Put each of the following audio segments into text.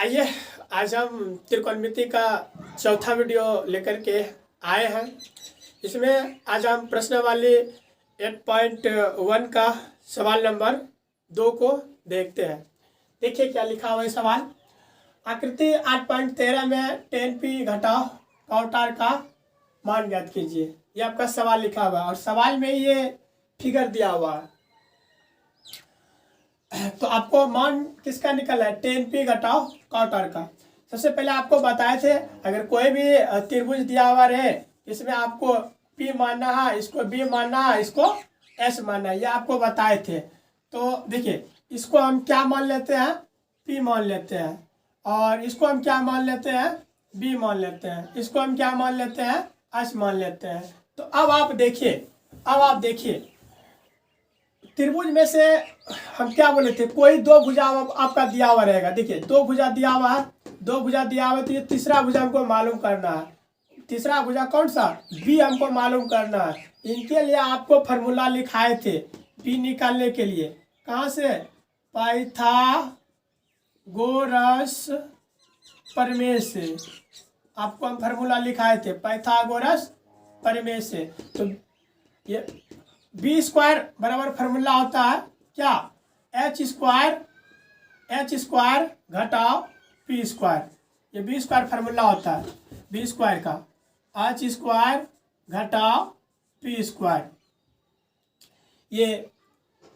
आइए, आज हम त्रिकोणमिति का चौथा वीडियो लेकर के आए हैं। इसमें आज हम प्रश्नावली 8.1 का सवाल नंबर 2 को देखते हैं। देखिए क्या लिखा हुआ है सवाल। आकृति 8.13 में 10p घटाओ काउंटर का मान ज्ञात कीजिए। ये आपका सवाल लिखा हुआ है और सवाल में ये फिगर दिया हुआ है। तो आपको मान किसका निकला है? 10p घटाओ काउंटर का। सबसे पहले आपको बताए थे, अगर कोई भी त्रिभुज दिया हुआ रहे, इसमें आपको p मानना है, इसको b मानना है, इसको s मानना है, ये आपको बताए थे। तो देखिए, इसको हम क्या मान लेते हैं? p मान लेते हैं। और इसको हम क्या मान लेते हैं? b मान लेते हैं। इसको हम क्या मान लेते हैं? s मान लेते हैं। तो अब आप देखिए त्रिभुज में से हम क्या बोले थे? कोई दो भुजा आपका दिया हुआ रहेगा। देखिए, दो भुजा दिया हुआ है, तो ये तीसरा भुजा हमको मालूम करना है। तीसरा भुजा कौन सा? बी हमको मालूम करना है। इनके लिए आपको फार्मूला लिखाए थे बी निकालने के लिए। कहाँ से? पाइथागोरस प्रमेय से आपको हम फार्मूला लिखाए थे, पाइथागोरस प्रमेय से। तो ये बी स्क्वायर बराबर फार्मूला होता है क्या? एच स्क्वायर घटाओ पी स्क्वायर। ये बी स्क्वायर फार्मूला होता है, बी स्क्वायर का एच स्क्वायर घटाओ पी स्क्वायर। ये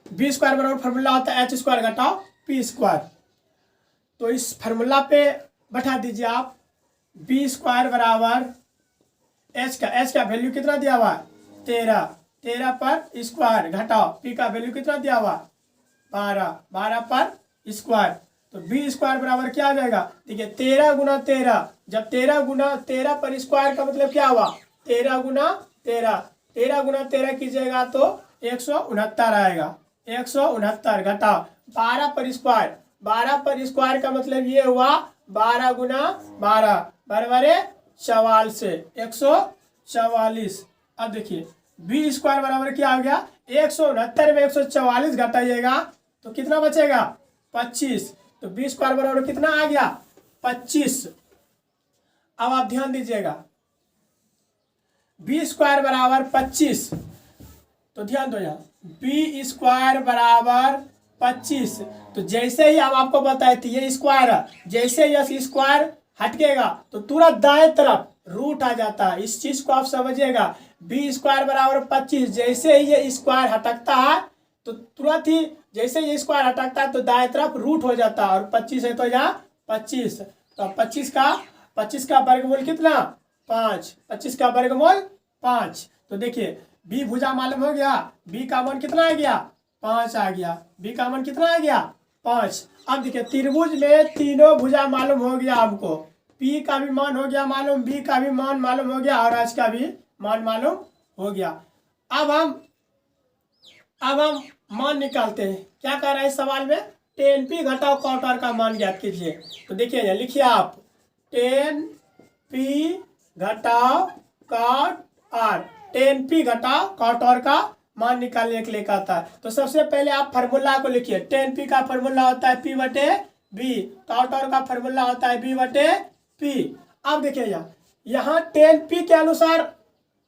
बी स्क्वायर बराबर फार्मूला होता है एच स्क्वायर घटाओ पी स्क्वायर। तो इस फार्मूला पे बैठा दीजिए आप। बी स्क्वायर बराबर एच का वैल्यू कितना दिया हुआ? 13 पर स्क्वायर घटाओ पी का वैल्यू कितना दिया हुआ? 12 पर स्क्वायर। तो बी स्क्वायर बराबर क्या आ जाएगा? देखिए, 13 गुना 13, जब 13 गुना 13 पर स्क्वायर का मतलब क्या हुआ? 13 गुना 13 कीजिएगा तो 169 आएगा। 169 घटाओ 12 पर स्क्वायर, 12 पर स्क्वायर का मतलब ये हुआ 12 गुना 12 बराबर 44, 144। अब देखिए, बी स्क्वायर बराबर क्या हो गया? 169 में 144 घटाइएगा तो कितना बचेगा? 25। तो बी स्क्वायर बराबर कितना आ गया? 25। अब आप ध्यान दीजिएगा, बी स्क्वायर बराबर 25। तो ध्यान दो यहाँ, बी स्क्वायर बराबर 25। तो जैसे ही अब आपको बताए थे ये स्क्वायर है, जैसे ही स्क्वायर हटेगा तो तुरंत दाएं तरफ रूट आ जाता है। इस चीज को आप समझिएगा। बी स्क्वायर बराबर 25, जैसे ही ये स्क्वायर हटकता है तो तुरंत ही जैसे ये स्क्वायर हटकता है तो दाएं तरफ रूट हो जाता है। और 25 है तो यहाँ 25। तो 25 का वर्गमूल कितना? 5। 25 का वर्गमूल 5। तो देखिए, बी भुजा मालूम हो गया, बी का मान कितना आ गया? 5 आ गया। बी का मान कितना आ गया? 5। अब देखिए, त्रिभुज में तीनों भुजा मालूम हो गया हमको। पी का भी मान हो गया मालूम, बी का भी मान मालूम हो गया और एच का भी मान मालूम हो गया। अब हम मान निकालते हैं। क्या कह रहा है इस सवाल में? 10p घटाओ काउंटर का मान ज्ञात कीजिए। तो देखिए यहाँ लिखिए आप, 10p घटाओ काउंटर, 10p घटाओ काउंटर का मान निकालने के लिए कहता है। तो सबसे पहले आप फार्मूला को लिखिए। 10p का फार्मूला होता है p बटे b, काउंटर का फार्मूला होता है b बटे p। अब देखिए यहाँ 10p के अनुसार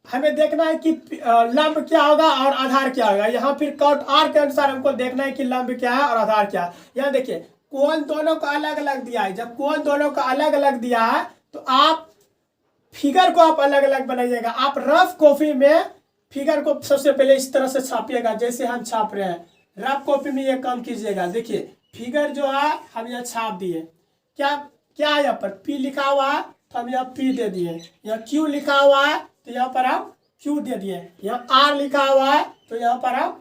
हमें देखना है कि लंब क्या होगा और आधार क्या होगा। यहाँ फिर काउंट आर के अनुसार हमको देखना है कि लंब क्या है और आधार क्या है। यहाँ देखिए, कोण दोनों का अलग अलग दिया है। जब कोण दोनों का अलग अलग दिया है तो आप फिगर को आप अलग अलग बनाइएगा। आप रफ कॉपी में फिगर को सबसे पहले इस तरह से छापिएगा जैसे हम छाप रहे हैं। रफ कॉपी में ये काम कीजिएगा। देखिए, फिगर जो है हम यहाँ छाप दिए। क्या है यहाँ पर? P लिखा हुआ है तो हम यहाँ P दे दिए। यहाँ Q लिखा हुआ है तो यहाँ पर हम Q दे दिए। यहाँ R लिखा हुआ है तो यहाँ पर हम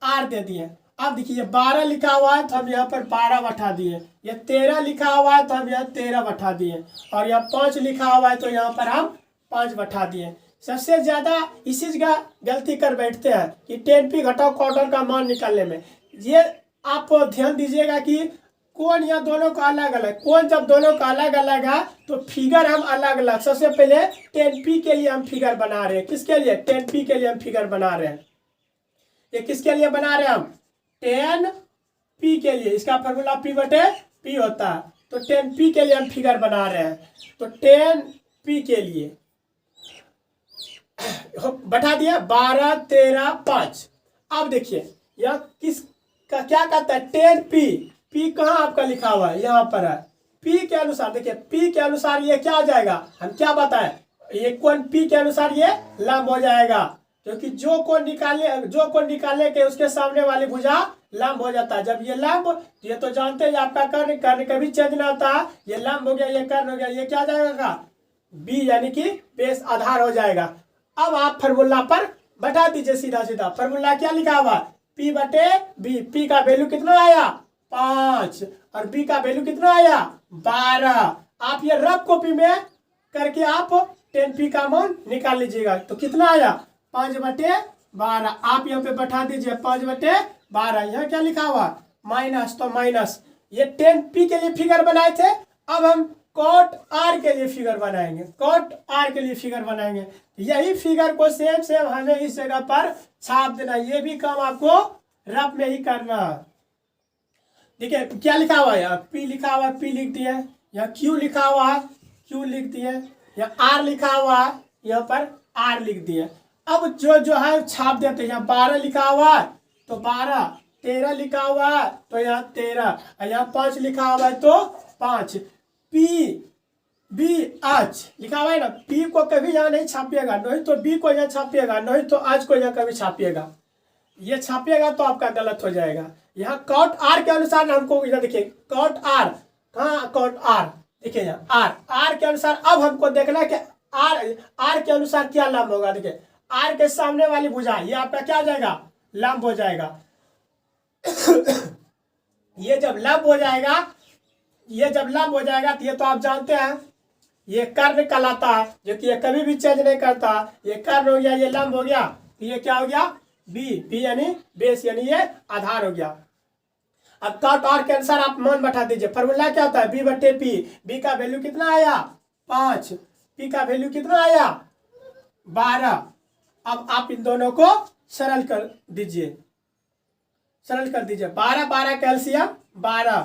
R दे दिए। अब देखिए, 12 लिखा हुआ है तो हम यहाँ पर 12 बैठा दिए। ये 13 लिखा हुआ है तो हम यहाँ 13 बैठा दिए। और यहाँ 5 लिखा हुआ है तो यहाँ पर हम 5 बैठा दिए। सबसे ज्यादा इसी का गलती कर बैठते हैं कि 10p घटाओ काउंटर का मान निकालने में। ये आप ध्यान दीजिएगा कि कोण यहाँ दोनों का अलग अलग, कोण जब दोनों का अलग अलग है तो फिगर हम अलग अलग। सबसे पहले 10p के लिए हम फिगर बना रहे हैं। किसके लिए? 10p के लिए हम फिगर बना रहे हैं। ये किसके लिए बना रहे हैं हम? 10p के लिए। इसका फार्मूला p बटे p होता है। तो 10p के लिए हम फिगर बना रहे हैं। तो 10p के लिए बैठा दिया 12 13 5। अब देखिए यह किस का क्या कहता है 10p। p कहाँ आपका लिखा हुआ है, यहाँ पर है। p के अनुसार देखिए p के अनुसार ये क्या हो जाएगा, हम क्या बताएं, ये कोण p के अनुसार ये लंब हो जाएगा, क्योंकि जो कोण निकालने के उसके सामने वाली भुजा लंब हो जाता है। जब ये लंब, ये तो जानते हैं आपका कर्ण कभी चेंज ना होता है। ये लंब हो गया, ये कर्ण हो गया, ये क्या जाएगा b, यानी कि बेस आधार हो जाएगा। अब आप फार्मूला पर बैठा दीजिए सीधा सीधा। फार्मूला क्या लिखा हुआ, p बटे b। p का वैल्यू कितना आया 5 और b का वैल्यू कितना आया 12। आप ये रफ कॉपी में करके आप 10p का मान निकाल लीजिएगा। तो कितना आया 5 बटे 12। आप यहाँ पे बैठा दीजिए 5 बटे 12। यहाँ क्या लिखा हुआ माइनस, तो माइनस। ये 10p के लिए फिगर बनाए थे, अब हम कॉट r के लिए फिगर बनाएंगे। कॉट r के लिए फिगर बनाएंगे। यही फिगर को सेम हमें इस जगह पर छाप देना। ये भी काम आपको रफ में ही करना। देखिए क्या लिखा हुआ है, p लिखा हुआ है, p लिख दिए। यहाँ q लिखा हुआ है, q लिख दिए। यहाँ r लिखा हुआ है, यहाँ पर r लिख दिए। अब जो है छाप देते हैं। यहाँ 12 लिखा हुआ है तो 12, 13 लिखा हुआ है तो यहाँ 13, यहाँ 5 लिखा हुआ है तो 5। p b h लिखा हुआ है ना, p को कभी यहाँ नहीं छापिएगा, नहीं तो b को यहाँ छापिएगा, नहीं तो h को यहाँ कभी छापिएगा। ये छापिएगा तो आपका गलत हो जाएगा। यहाँ कॉट r के अनुसार हमको इधर देखिए कॉट r, कहाँ कॉट r, देखिए यहाँ r के अनुसार। अब हमको देखना है कि r के अनुसार क्या लंब होगा। देखिए r के सामने वाली भुजा ये आपका क्या हो जाएगा लंब हो जाएगा। ये जब लंब हो जाएगा तो ये तो आप जानते हैं ये कर्ण कहलाता है, जो कि ये कभी भी चेंज नहीं करता। ये कर्ण हो गया, ये लंब हो गया, तो ये क्या हो गया b यानी बेस, यानी ये आधार हो गया। अब कॉट r के अनुसार आप मान बैठा दीजिए। फॉर्मूला क्या होता है b बटे p। b का वैल्यू कितना आया 5, p का वैल्यू कितना आया 12। अब आप इन दोनों को सरल कर दीजिए, 12 12 कैल्शियम 12,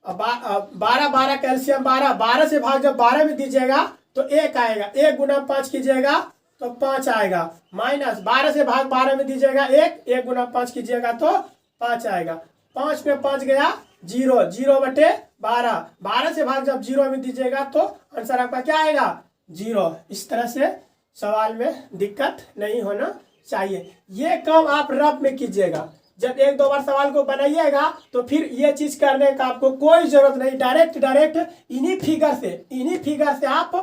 12 12 कैल्शियम 12, 12 से भाग जब 12 में दीजिएगा तो 1 आएगा, 1 गुना 5 कीजिएगा तो 5 आएगा, माइनस 12 से भाग 12 में दीजिएगा 1 गुना 5 कीजिएगा तो 5 आएगा। 5 में 5 गया 0, 0 बटे 12, 12 से भाग जब 0 में दीजिएगा तो आंसर आपका क्या आएगा 0। इस तरह से सवाल में दिक्कत नहीं होना चाहिए। ये काम आप रफ में कीजिएगा। जब 1-2 बार सवाल को बनाइएगा तो फिर ये चीज करने का आपको कोई जरूरत नहीं। डायरेक्ट इन्हीं फिगर से आप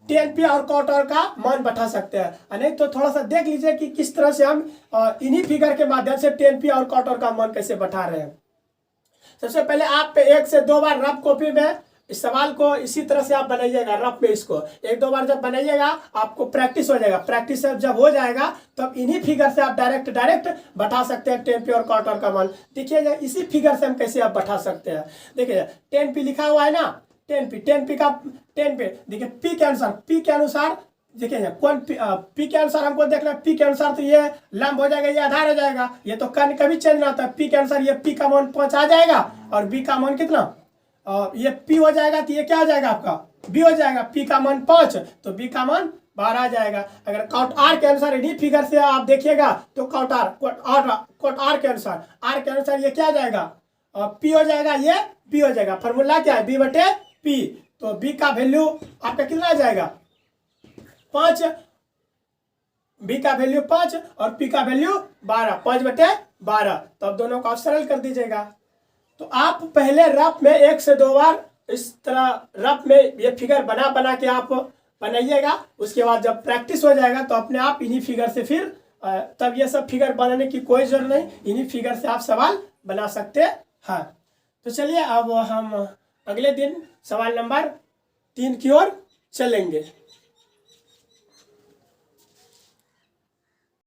10p और कॉट r का मान बैठा सकते हैं। नहीं तो थोड़ा सा देख लीजिए कि किस तरह से हम इन्हीं फिगर के माध्यम से 10p और कॉट r का मान कैसे बैठा रहे हैं। सबसे पहले आप 1 से 2 बार रफ कॉपी में इस सवाल को इसी तरह से आप बनाइएगा। रफ में इसको 1-2 बार जब बनाइएगा आपको प्रैक्टिस हो जाएगा। प्रैक्टिस जब हो जाएगा तब इन्हीं फिगर से आप डायरेक्ट बैठा सकते हैं 10p और कॉट r का मान। देखिए इसी फिगर से हम कैसे आप बैठा सकते हैं। देखिए 10p लिखा हुआ है ना, 10p का 10p देखिए p के अनुसार देखिए कौन p के अनुसार हमको देखना। p के अनुसार तो ये लंब हो जाएगा, ये आधार हो जाएगा। ये तो कर्ण कभी चेंज नहीं होता। p के अनुसार ये p का मान 5 आ जाएगा और b का मान कितना, ये p हो जाएगा तो ये क्या हो जाएगा आपका b हो जाएगा। p का मान 5 तो b का मान 12 आ जाएगा। अगर कॉट r के अनुसार इन्हीं फिगर से आप देखिएगा तो कॉट r के अनुसार ये क्या हो जाएगा p हो जाएगा, ये b हो जाएगा। फॉर्मूला क्या है b बटे p। तो b का वैल्यू आपका कितना आ जाएगा 5, b का वैल्यू 5 और p का वैल्यू 12, 5 बटे 12। तो अब दोनों को आप सरल कर दीजिएगा। तो आप पहले रफ में 1 से 2 बार इस तरह रफ में ये फिगर बना के आप बनाइएगा। उसके बाद जब प्रैक्टिस हो जाएगा तो अपने आप इन्हीं फिगर से फिर तब ये सब फिगर बनाने की कोई जरूरत नहीं, इन्हीं फिगर से आप सवाल बना सकते हैं। तो चलिए अब हम अगले दिन सवाल नंबर 3 की ओर चलेंगे।